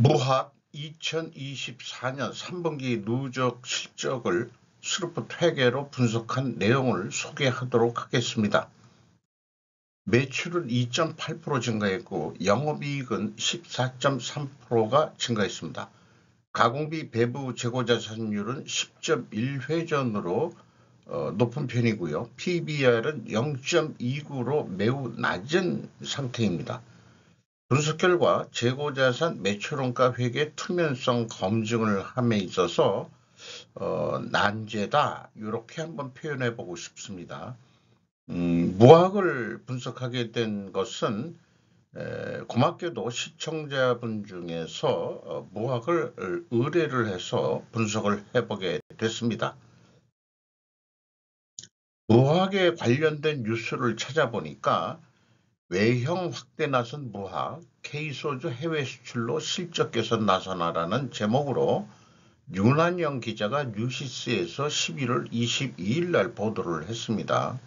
무학 2024년 3분기 누적 실적을 스루프 회계로 분석한 내용을 소개하도록 하겠습니다. 매출은 2.8% 증가했고 영업이익은 14.3%가 증가했습니다. 가공비 배부 재고자산율은 10.1회전으로 높은 편이고요. PBR은 0.29로 매우 낮은 상태입니다. 분석 결과 재고자산 매출원가 회계 투명성 검증을 함에 있어서 난제다 이렇게 한번 표현해 보고 싶습니다. 무학을 분석하게 된 것은 고맙게도 시청자분 중에서 무학을 의뢰를 해서 분석을 해보게 됐습니다. 무학에 관련된 뉴스를 찾아보니까 외형 확대 나선 무학, K소주 해외 수출로 실적 개선 나서나라는 제목으로 윤한영 기자가 뉴시스에서 11월 22일 날 보도를 했습니다.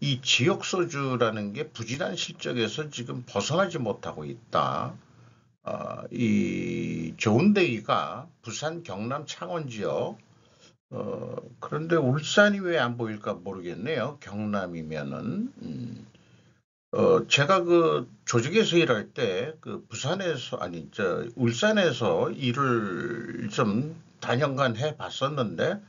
이 지역소주라는 게 부진한 실적에서 지금 벗어나지 못하고 있다. 이 좋은데이가 부산, 경남, 창원 지역, 그런데 울산이 왜 안 보일까 모르겠네요. 경남이면은. 제가 그 조직에서 일할 때 그 부산에서 울산에서 일을 좀 단연간 해 봤었는데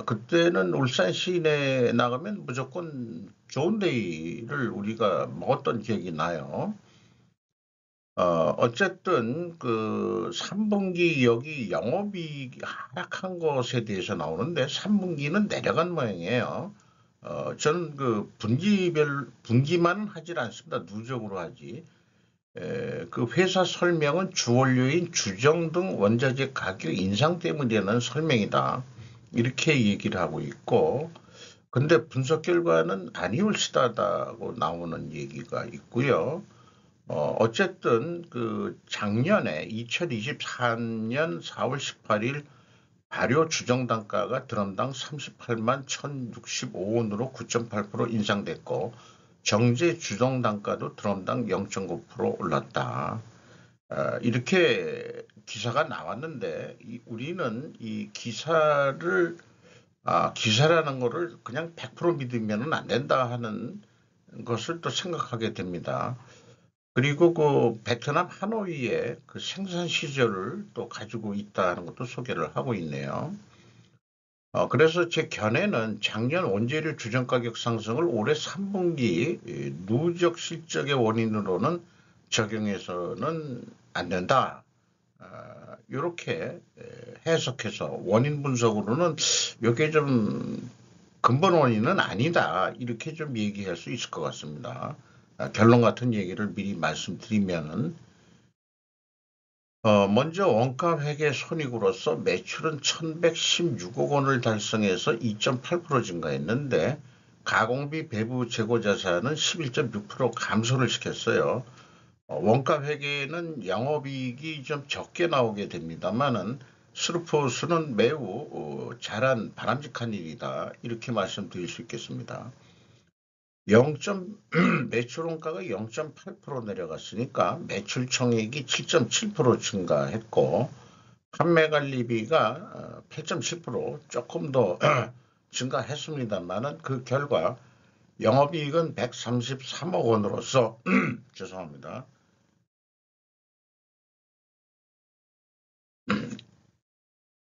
그때는 울산 시내에 나가면 무조건 좋은 데이를 우리가 먹었던 기억이 나요. 어쨌든 그 3분기 여기 영업이익이 하락한 것에 대해서 나오는데 3분기는 내려간 모양이에요. 저는 그 분기만 하질 않습니다. 누적으로 하지. 그 회사 설명은 주원료인 주정 등 원자재 가격 인상 때문이라는 설명이다. 이렇게 얘기를 하고 있고, 근데 분석 결과는 아니올시다고 나오는 얘기가 있고요. 어쨌든 그 작년에 2024년 4월 18일 발효 주정 단가가 드럼당 38만 1,065원으로 9.8% 인상됐고 정제 주정 단가도 드럼당 0.9% 올랐다. 이렇게 기사가 나왔는데 우리는 이 기사라는 거를 그냥 100% 믿으면 안 된다 하는 것을 또 생각하게 됩니다. 그리고 그 베트남 하노이의 그 생산 시절을 또 가지고 있다는 것도 소개를 하고 있네요. 그래서 제 견해는 작년 원재료 주정 가격 상승을 올해 3분기 누적 실적의 원인으로는 적용해서는 안 된다. 이렇게 해석해서 원인 분석으로는 이게 좀 근본 원인은 아니다. 이렇게 좀 얘기할 수 있을 것 같습니다. 결론 같은 얘기를 미리 말씀드리면은 먼저 원가 회계 손익으로서 매출은 1,116억 원을 달성해서 2.8% 증가했는데 가공비 배부 재고 자산은 11.6% 감소를 시켰어요. 원가 회계는 영업이익이 좀 적게 나오게 됩니다만은 스루포스는 매우 잘한 바람직한 일이다. 이렇게 말씀드릴 수 있겠습니다. 0. 매출 원가가 0.8% 내려갔으니까 매출 총액이 7.7% 증가했고 판매 관리비가 8.7% 조금 더 증가했습니다만은 그 결과 영업이익은 133억 원으로서 죄송합니다.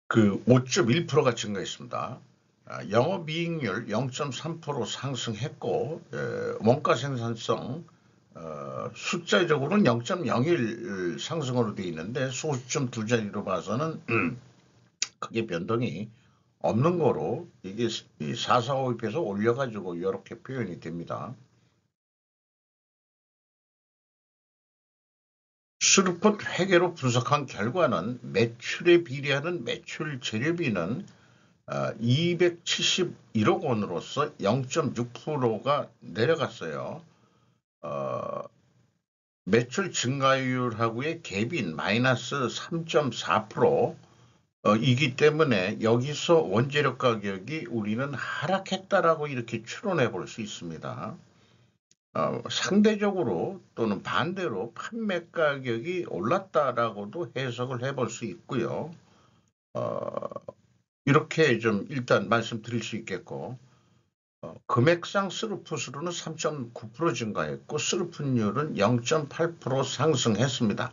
그 5.1%가 증가했습니다. 영업이익률 0.3% 상승했고 원가 생산성 숫자적으로는 0.01 상승으로 되어 있는데 소수점 두 자리로 봐서는 크게 변동이 없는 거로 이게 4452에서 올려가지고 이렇게 표현이 됩니다. 스루폿 회계로 분석한 결과는 매출에 비례하는 매출 재료비는 271억 원으로서 0.6%가 내려갔어요. 매출 증가율하고의 갭인 마이너스 3.4% 이기 때문에 여기서 원재료 가격이 우리는 하락했다라고 이렇게 추론해 볼 수 있습니다. 상대적으로 또는 반대로 판매 가격이 올랐다라고도 해석을 해볼 수 있고요. 이렇게 좀 일단 말씀드릴 수 있겠고, 금액상 스루풋으로는 3.9% 증가했고 스루풋률은 0.8% 상승했습니다.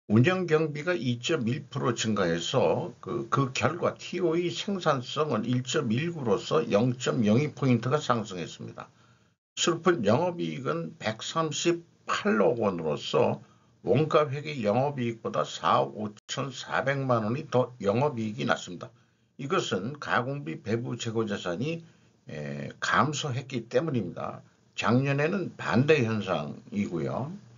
운영 경비가 2.1% 증가해서 그 결과 TOE 생산성은 1.19로서 0.02포인트가 상승했습니다. 스루풋 영업이익은 138억 원으로서 원가회계 영업이익보다 4억 5,400만 원이 더 영업이익이 났습니다. 이것은 가공비 배부 재고자산이 감소했기 때문입니다. 작년에는 반대 현상이고요.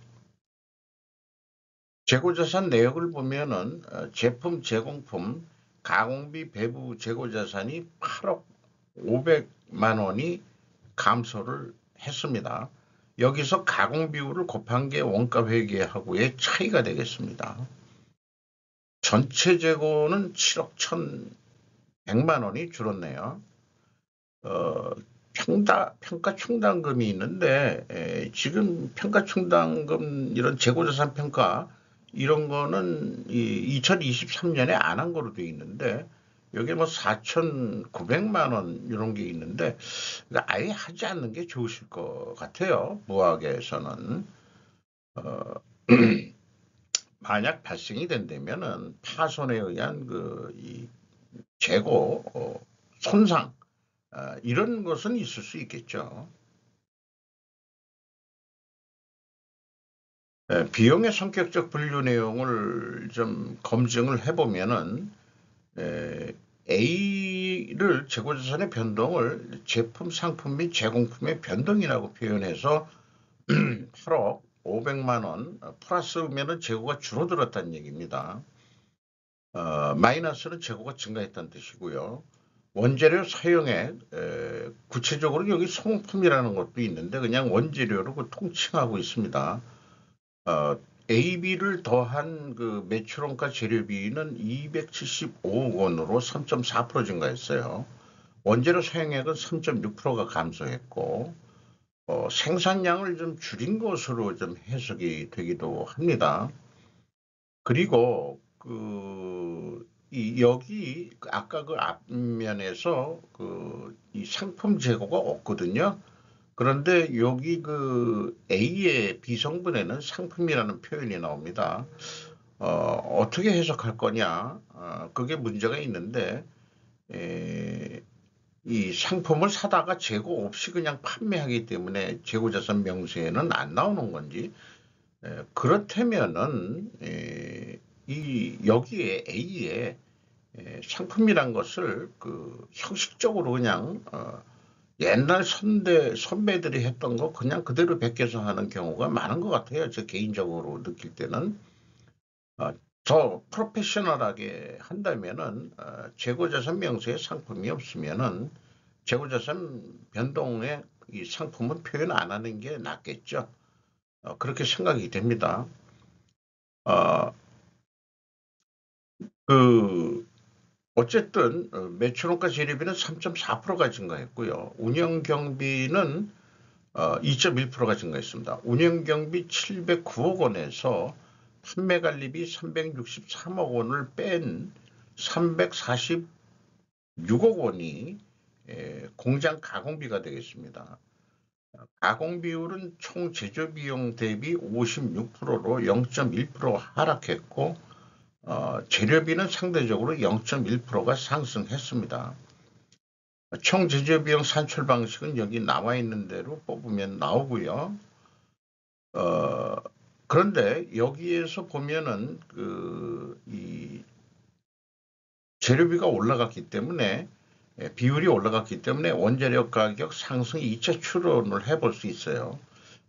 재고자산 내역을 보면은 제품 제공품 가공비 배부 재고자산이 8억 500만 원이 감소를 했습니다. 여기서 가공비율을 곱한 게 원가 회계하고의 차이가 되겠습니다. 전체 재고는 7억 1,100만 원이 줄었네요. 평가 충당금이 있는데 지금 평가 충당금 이런 재고자산 평가 이런 거는 2023년에 안 한 거로 되어 있는데 여기 뭐 4,900만 원 이런 게 있는데 아예 하지 않는 게 좋으실 것 같아요. 무학에서는 만약 발생이 된다면은 파손에 의한 이 재고 손상 이런 것은 있을 수 있겠죠. 비용의 성격적 분류 내용을 좀 검증을 해보면은 A를 재고자산의 변동을 제품, 상품 및 제공품의 변동이라고 표현해서 8억 500만 원 플러스면은 재고가 줄어들었다는 얘기입니다. 마이너스는 재고가 증가했다는 뜻이고요. 원재료 사용액 구체적으로 여기 소모품이라는 것도 있는데 그냥 원재료로 통칭하고 있습니다. AB를 더한 그 매출원가 재료비는 275억 원으로 3.4% 증가했어요. 원재료 사용액은 3.6%가 감소했고 생산량을 좀 줄인 것으로 좀 해석이 되기도 합니다. 그리고 여기 아까 그 앞면에서 이 상품 재고가 없거든요. 그런데 여기 A의 비성분에는 상품이라는 표현이 나옵니다. 어떻게 해석할 거냐? 그게 문제가 있는데 이 상품을 사다가 재고 없이 그냥 판매하기 때문에 재고자산 명세에는 안 나오는 건지 그렇다면은 여기에 A에 상품이란 것을 형식적으로 그냥 옛날 선배들이 했던 거 그냥 그대로 베껴서 하는 경우가 많은 것 같아요. 저 개인적으로 느낄 때는. 더 프로페셔널하게 한다면은 재고자산 명세에 상품이 없으면은 재고자산 변동에 이 상품은 표현 안 하는 게 낫겠죠. 그렇게 생각이 됩니다. 어, 어쨌든 매출원가 재료비는 3.4%가 증가했고요. 운영 경비는 2.1%가 증가했습니다. 운영 경비 709억 원에서 판매 관리비 363억 원을 뺀 346억 원이 공장 가공비가 되겠습니다. 가공비율은 총 제조비용 대비 56%로 0.1% 하락했고 재료비는 상대적으로 0.1%가 상승했습니다. 총 제조비용 산출 방식은 여기 나와 있는 대로 뽑으면 나오고요. 그런데 여기에서 보면은 이 재료비가 올라갔기 때문에 비율이 올라갔기 때문에 원재료 가격 상승 2차 추론을 해볼 수 있어요.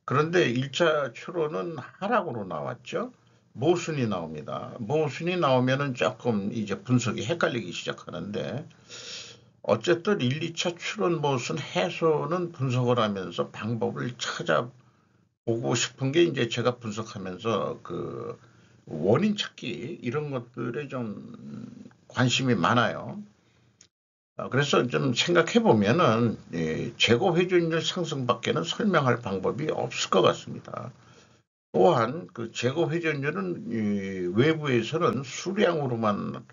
그런데 1차 추론은 하락으로 나왔죠. 모순이 나옵니다. 모순이 나오면은 조금 이제 분석이 헷갈리기 시작하는데 어쨌든 1, 2차 추론 모순 해소는 분석을 하면서 방법을 찾아보고 싶은 게 이제 제가 분석하면서 원인 찾기 이런 것들에 좀 관심이 많아요. 그래서 좀 생각해 보면은 재고 회전율 상승밖에는 설명할 방법이 없을 것 같습니다. 또한 그 재고 회전율은 외부에서는 수량으로만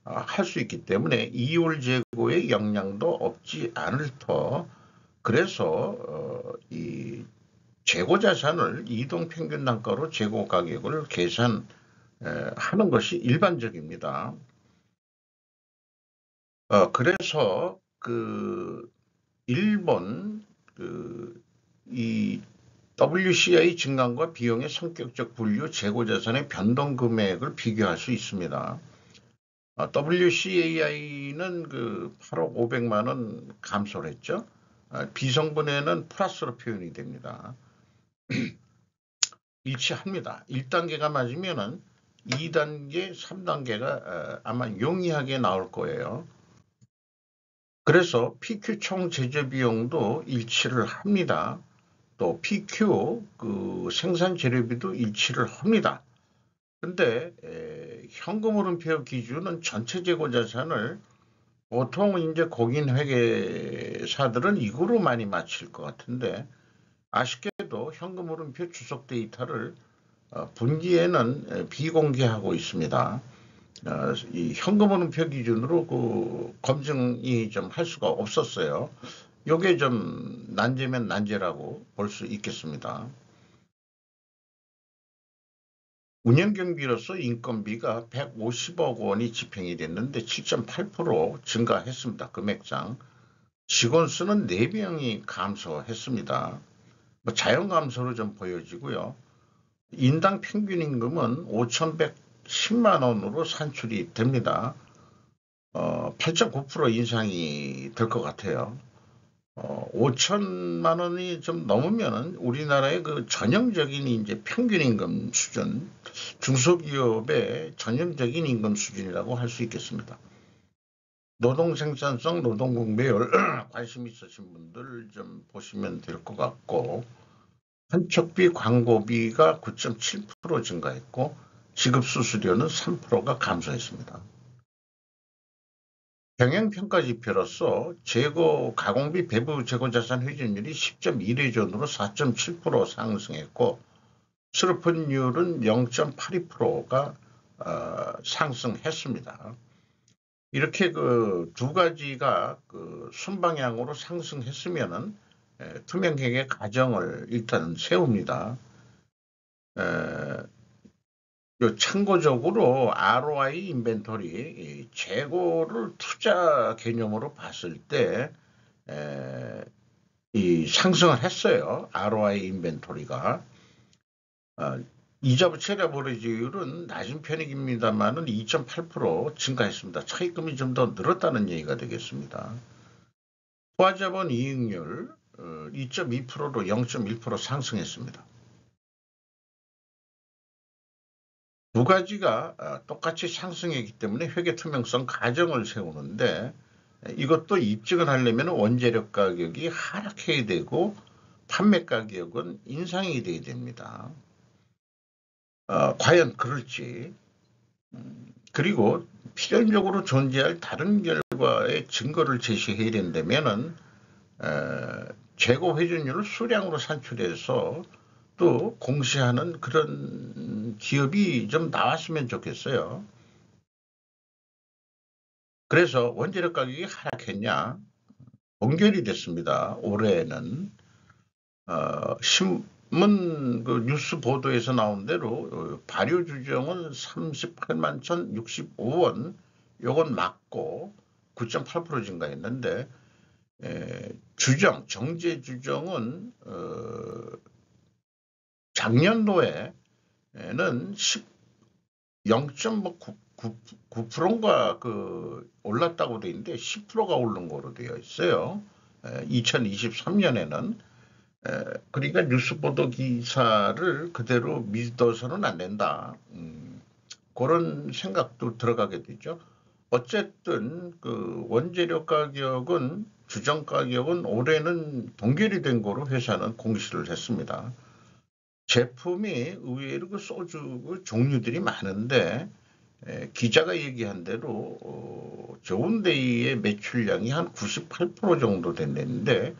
할 수 있기 때문에 이율 재고의 영향도 없지 않을 터. 그래서 이 재고 자산을 이동 평균 단가로 재고 가격을 계산하는 것이 일반적입니다. 그래서 그 일본 이 WCI 증감과 비용의 성격적 분류 재고 자산의 변동 금액을 비교할 수 있습니다. WCAI는 그 8억 500만 원 감소를 했죠. 비성분에는 플러스로 표현이 됩니다. 일치합니다. 1단계가 맞으면은 2단계, 3단계가 아마 용이하게 나올 거예요. 그래서 PQ 총 제조 비용도 일치를 합니다. 또 PQ 그 생산 재료비도 일치를 합니다. 근데 현금 흐름표 기준은 전체 재고 자산을 보통 이제 공인 회계사들은 이거로 많이 맞힐 것 같은데 아쉽게도 현금 흐름표 주석 데이터를 분기에는 비공개하고 있습니다. 이 현금 흐름표 기준으로 그 검증이 좀 할 수가 없었어요. 요게 좀 난제면 난제라고 볼 수 있겠습니다. 운영경비로서 인건비가 150억 원이 집행이 됐는데 7.8% 증가했습니다. 금액상. 직원 수는 4명이 감소했습니다. 뭐 자연 감소로 좀 보여지고요. 인당 평균 임금은 5,110만 원으로 산출이 됩니다. 8.9% 인상이 될 것 같아요. 5천만 원이 좀 넘으면은 우리나라의 그 전형적인 이제 평균 임금 수준, 중소기업의 전형적인 임금 수준이라고 할 수 있겠습니다. 노동 생산성, 노동 공배율 관심 있으신 분들 좀 보시면 될 것 같고, 한척비 광고비가 9.7% 증가했고, 지급 수수료는 3%가 감소했습니다. 경영평가 지표로서 재고 가공비 배부 재고자산 회전율이 10.1회전으로 4.7% 상승했고 슬픈율은 0.82%가 상승했습니다. 이렇게 그 두 가지가 그 순방향으로 상승했으면은 투명회계 가정을 일단 세웁니다. 참고적으로 ROI 인벤토리 재고를 투자 개념으로 봤을 때 이 상승을 했어요. ROI 인벤토리가 이자 부채 레버리지율은 낮은 편익입니다만은 2.8% 증가했습니다. 차입금이 좀 더 늘었다는 얘기가 되겠습니다. 소화자본 이익률 2.2%로 0.1% 상승했습니다. 두 가지가 똑같이 상승했기 때문에 회계 투명성 가정을 세우는데 이것도 입증을 하려면 원재료 가격이 하락해야 되고 판매 가격은 인상이 돼야 됩니다. 과연 그럴지 그리고 필연적으로 존재할 다른 결과의 증거를 제시해야 된다면은 재고 회전율을 수량으로 산출해서 또 공시하는 그런 기업이 좀 나왔으면 좋겠어요. 그래서 원재료 가격이 하락했냐? 동결이 됐습니다. 올해는 신문 그 뉴스 보도에서 나온 대로 발효 주정은 38만 1,065원 요건 맞고 9.8% 증가했는데 주정 정제 주정은 작년도에는 0.9%인가 그 올랐다고 돼 있는데 10%가 오른 거로 되어 있어요. 2023년에는 그러니까 뉴스 보도 기사를 그대로 믿어서는 안 된다. 그런 생각도 들어가게 되죠. 어쨌든 그 원재료 가격은 주정 가격은 올해는 동결이 된 거로 회사는 공시를 했습니다. 제품이 의외로 그 소주 그 종류들이 많은데 기자가 얘기한 대로 좋은데이의 매출량이 한 98% 정도 된다는데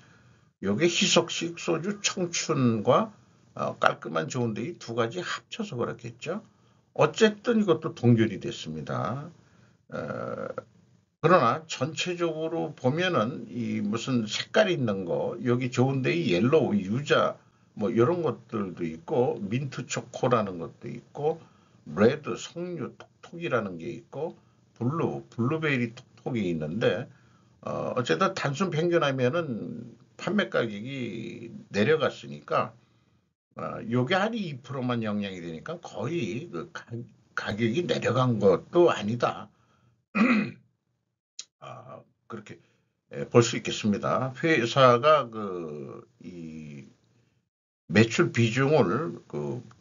요게 희석식 소주 청춘과 깔끔한 좋은데이 두 가지 합쳐서 그렇겠죠. 어쨌든 이것도 동결이 됐습니다. 그러나 전체적으로 보면은 이 무슨 색깔 있는 거 여기 좋은데이 옐로우 유자 뭐 이런 것들도 있고 민트 초코라는 것도 있고 레드 석류 톡톡이라는 게 있고 블루베리 톡톡이 있는데 어쨌든 단순 평균하면은 판매 가격이 내려갔으니까 요게 한 2%만 영향이 되니까 거의 그 가격이 내려간 것도 아니다. 그렇게 볼 수 있겠습니다. 회사가 이 매출 비중을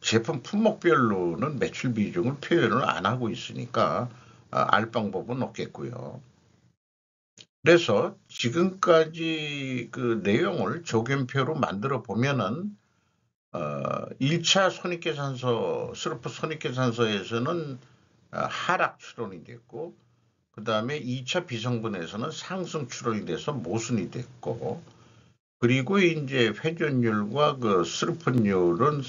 제품 품목별로는 매출 비중을 표현을 안 하고 있으니까 알 방법은 없겠고요. 그래서 지금까지 그 내용을 조견표로 만들어 보면은 1차 손익계산서, 스루프 손익계산서에서는 하락 추론이 됐고, 그 다음에 2차 비성분에서는 상승 추론이 돼서 모순이 됐고, 그리고 이제 회전율과 그 스루프율은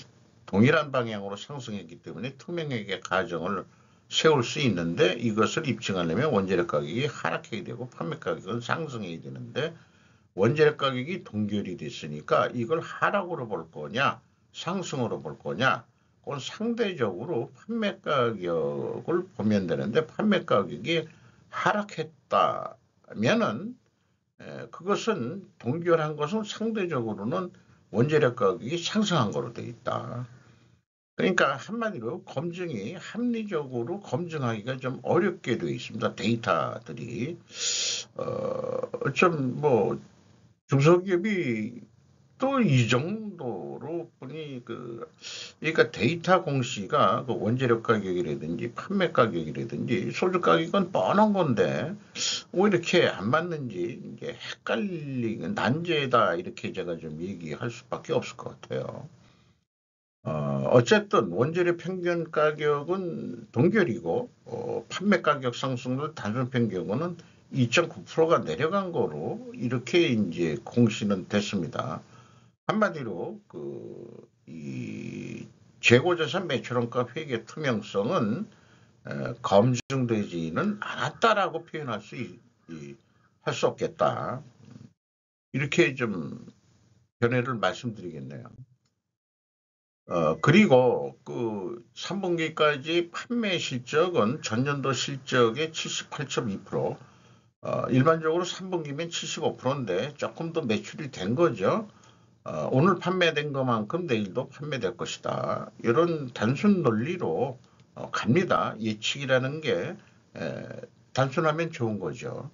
동일한 방향으로 상승했기 때문에 투명하게 가정을 세울 수 있는데 이것을 입증하려면 원재료 가격이 하락해야 되고 판매 가격은 상승해야 되는데 원재료 가격이 동결이 됐으니까 이걸 하락으로 볼 거냐 상승으로 볼 거냐 그건 상대적으로 판매 가격을 보면 되는데 판매 가격이 하락했다면은 그것은 동결한 것은 상대적으로는 원재료 가격이 상승한 거로 돼 있다. 그러니까 한마디로 검증이 합리적으로 검증하기가 좀 어렵게 되어 있습니다. 데이터들이 좀뭐 중소기업이 또 이 정도로 보니 그러니까 데이터 공시가 그 원재료 가격이라든지 판매 가격이라든지 소주 가격은 뻔한 건데 왜 이렇게 안 맞는지 이게 헷갈리는 난제다 이렇게 제가 좀 얘기할 수밖에 없을 것 같아요. 어쨌든 원재료 평균 가격은 동결이고 판매 가격 상승률 단순 평균은 2.9%가 내려간 거로 이렇게 이제 공시는 됐습니다. 한마디로 이 재고자산 매출원가 회계 투명성은 검증되지는 않았다라고 표현할 할 수 없겠다. 이렇게 좀 견해를 말씀드리겠네요. 그리고 3분기까지 판매 실적은 전년도 실적의 78.2%, 일반적으로 3분기면 75%인데 조금 더 매출이 된 거죠. 오늘 판매된 것만큼 내일도 판매될 것이다. 이런 단순 논리로 갑니다. 예측이라는 게 단순하면 좋은 거죠.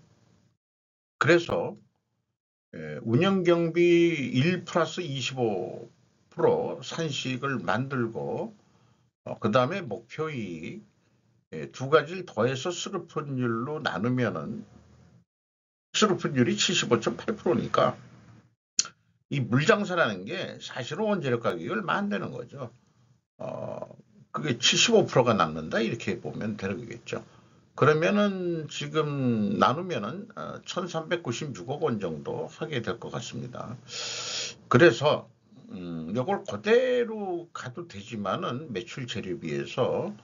그래서 운영경비 1 플러스 25% 산식을 만들고 그 다음에 목표이익 두 가지를 더해서 스루프율로 나누면은 스루프율이 75.8%니까 이 물장사라는 게 사실은 원재료 가격이 얼마 안 되는 거죠. 그게 75%가 남는다 이렇게 보면 되겠죠. 그러면은 지금 나누면은 1396억 원 정도 하게 될 것 같습니다. 그래서 이걸 그대로 가도 되지만은 매출 재료비에서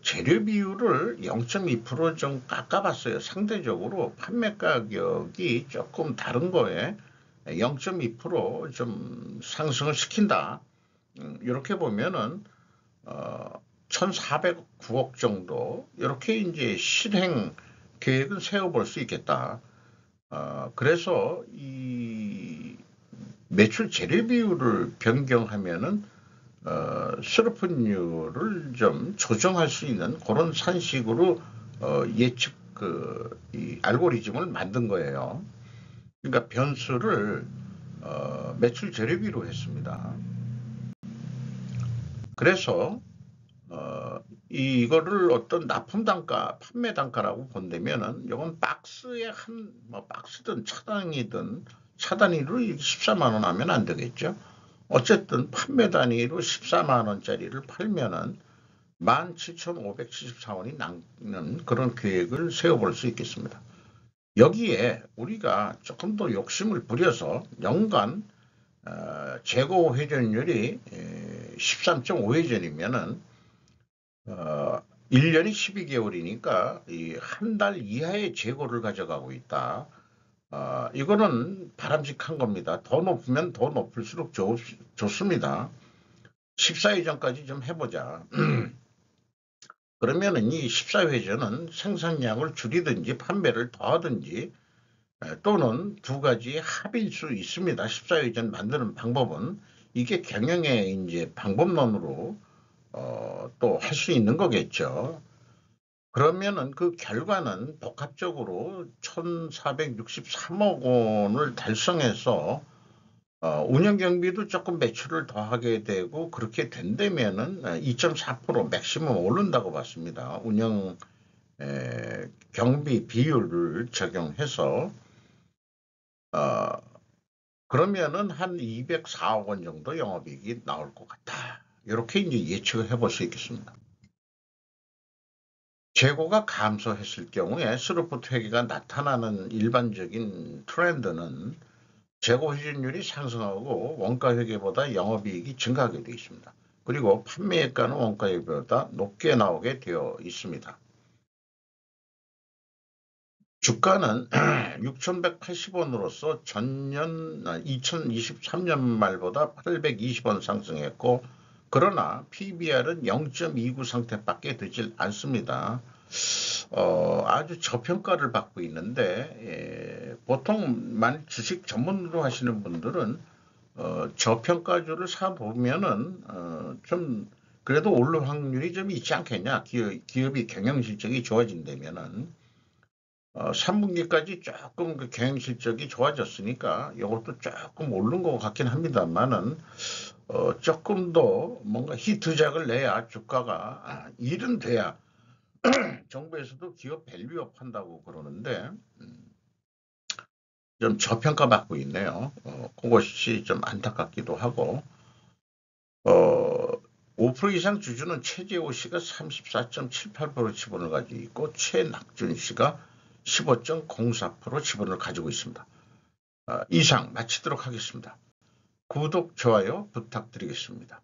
재료 비율을 0.2%좀 깎아봤어요. 상대적으로 판매 가격이 조금 다른 거에 0.2%좀 상승을 시킨다. 이렇게 보면은 1,409억 정도 이렇게 이제 실행 계획은 세워볼 수 있겠다. 그래서 이 매출 재료 비율을 변경하면은 스루프율을 좀 조정할 수 있는 그런 산식으로 예측 이 알고리즘을 만든 거예요. 그러니까 변수를 매출 재료비로 했습니다. 그래서 이거를 어떤 납품 단가, 판매 단가라고 본다면은 이건 박스에 뭐 박스든 차단위로 14만 원 하면 안 되겠죠. 어쨌든 판매 단위로 14만 원짜리를 팔면은 17,574원이 남는 그런 계획을 세워볼 수 있겠습니다. 여기에 우리가 조금 더 욕심을 부려서 연간 재고 회전율이 13.5회전이면은 1년이 12개월이니까 한 달 이하의 재고를 가져가고 있다. 이거는 바람직한 겁니다. 더 높으면 더 높을수록 좋습니다. 14회전까지 좀 해보자. 그러면은 이 14회전은 생산량을 줄이든지 판매를 더하든지 또는 두 가지 합일 수 있습니다. 14회전 만드는 방법은 이게 경영의 이제 방법론으로 또 할 수 있는 거겠죠. 그러면은 그 결과는 복합적으로 1,463억 원을 달성해서 운영 경비도 조금 매출을 더하게 되고 그렇게 된다면은 2.4% 맥시멈 오른다고 봤습니다. 운영 경비 비율을 적용해서 그러면은 한 204억 원 정도 영업이익이 나올 것 같다. 이렇게 이제 예측을 해볼 수 있겠습니다. 재고가 감소했을 경우에 스루풋 회계가 나타나는 일반적인 트렌드는 재고 회전율이 상승하고 원가 회계보다 영업이익이 증가하게 되어 있습니다. 그리고 판매액가는 원가 회계보다 높게 나오게 되어 있습니다. 주가는 6,180원으로서 전년 2023년 말보다 820원 상승했고 그러나 PBR은 0.29 상태밖에 되질 않습니다. 아주 저평가를 받고 있는데 보통 주식 전문으로 하시는 분들은 저평가주를 사보면은 좀 그래도 오를 확률이 좀 있지 않겠냐. 기업이 경영 실적이 좋아진다면은 3분기까지 조금 그 경영 실적이 좋아졌으니까 이것도 조금 오른 것 같긴 합니다만은 조금 더 뭔가 히트작을 내야 주가가 일은 돼야 정부에서도 기업 밸류업 한다고 그러는데 좀 저평가받고 있네요. 그것이 좀 안타깝기도 하고 5% 이상 주주는 최재호 씨가 34.78% 지분을 가지고 있고 최낙준 씨가 15.04% 지분을 가지고 있습니다. 이상 마치도록 하겠습니다. 구독, 좋아요 부탁드리겠습니다.